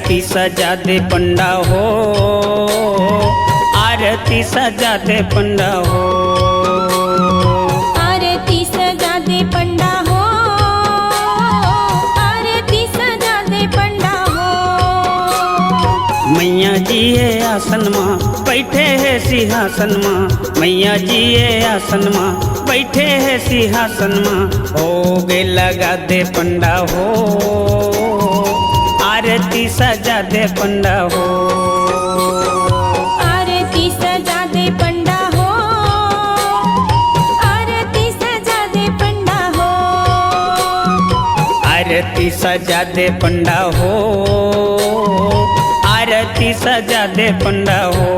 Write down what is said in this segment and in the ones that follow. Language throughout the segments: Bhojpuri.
आरती सजा दे पंडा हो, आरती सजा दे पंडा हो, आरती सजा दे पंडा हो, आरती सजा दे पंडा हो। मैया जी है आसन माँ बैठे है सिंहासन माँ, मैया जी है आसन माँ बैठे है सिंहासन माँ। हो गे लगा दे पंडा हो, आरती सजा दे पंडा हो, आरती सजा दे पंडा हो, आरती सजा दे पंडा हो, आरती सजा दे पंडा हो, आरती सजा दे पंडा हो।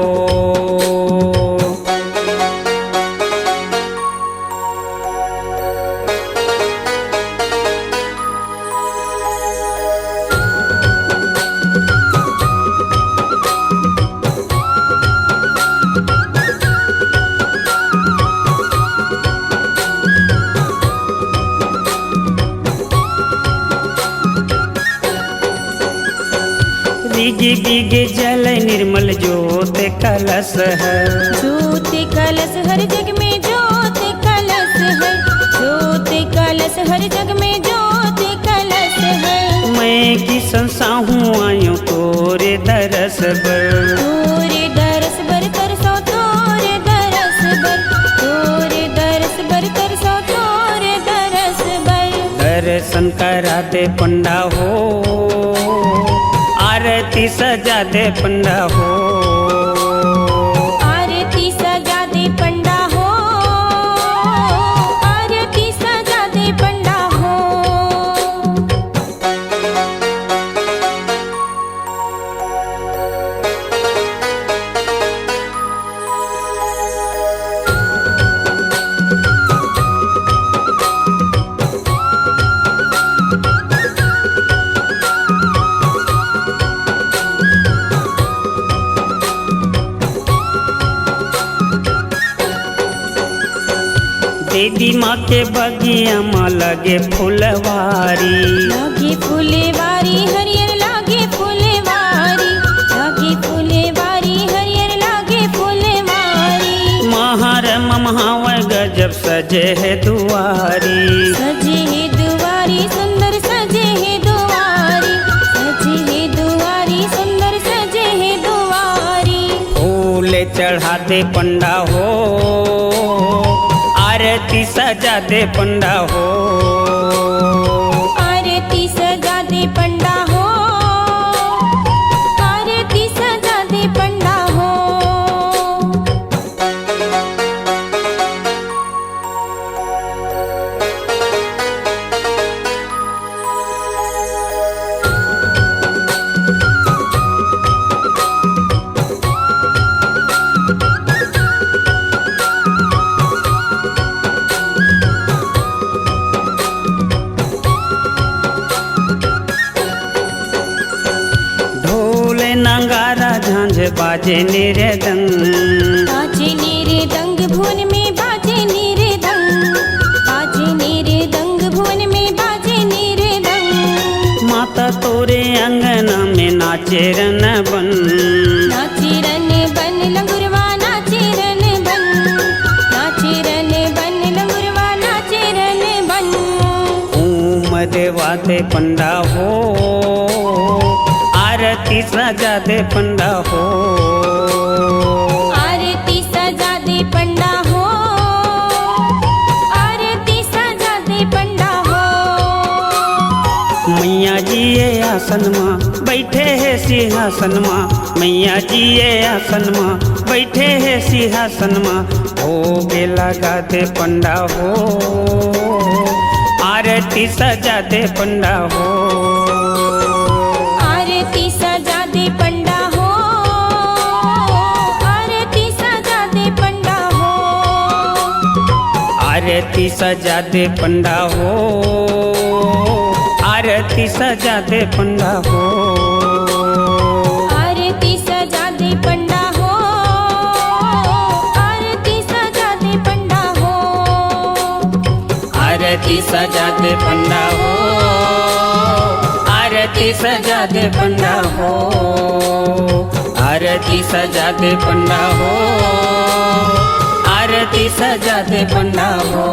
दिगे दिगे जल निर्मल ज्योत कलश है, ज्योत कलश हर जग में ज्योत कलश है, ज्योत कलश हर जग में ज्योत कलश है। मैं की संसा हूँ आयो तोरे दरस बर, तोरे दरस बर कर सो, तोरे दरस बर, तोरे दरस बर कर सो, तोरे दरस बर। दर्शन करा दे पंडा हो, आरती सजा दे पंडा हो, आरती सजा दे पंडा हो, आरती सजा दे पंडा हो। देवी माँ के बगिया माँ लगे फुलवारी, लागे फुलेवारी हरियर लागे फुलेवारी, लागे फुलेवारी हरियर लागे फुलेवारी। महार महाव गजब सजे है दुआरी, सजे है दुआरी सुंदर सजे है दुआरी, सजे है दुआरी सुंदर सजे है दुआरी। फूल चढ़ा दे पंडा हो, आरती सजा दे पंडा हो, आरती सजा दे पंडा हो, आरती सजा दे पंडा हो। नगारा झांझ बाजे निरे दंग, बाजे नीरे दंग भुवन में बाजे नीरे दंग, बाजे नीरे दंग भुवन में बाजे नीरे दंग। माता तोरे अंगना में नाचे रन बन, नाचे रन बन लंगुरवा नाचे रन बन, नाचे रन बन लंगुरवा नाचे रन बन। ओम देवा दे पंडा हो, आरती सजा दे पंडा हो, आरती सजा दे पंडा हो, आरती सजा दे पंडा हो। मैया जी ये आसन माँ बैठे है सिंहासन माँ, मैया जी ये आसन माँ बैठे है सिंहासन माँ। हो गे लगा दे पंडा हो, आरती सजा दे पंडा हो, आरती सजा दे पंडा हो, आरती सजा दे पंडा हो, आरती सजा दे पंडा हो, आरती सजा दे पंडा हो, आरती सजा दे पंडा हो, आरती सजा दे पंडा हो, आरती सजा दे पंडा हो, आरती सजा दे पंडा हो, आरती सजा दे पंडा हो, आरती सजा दे पंडा हो।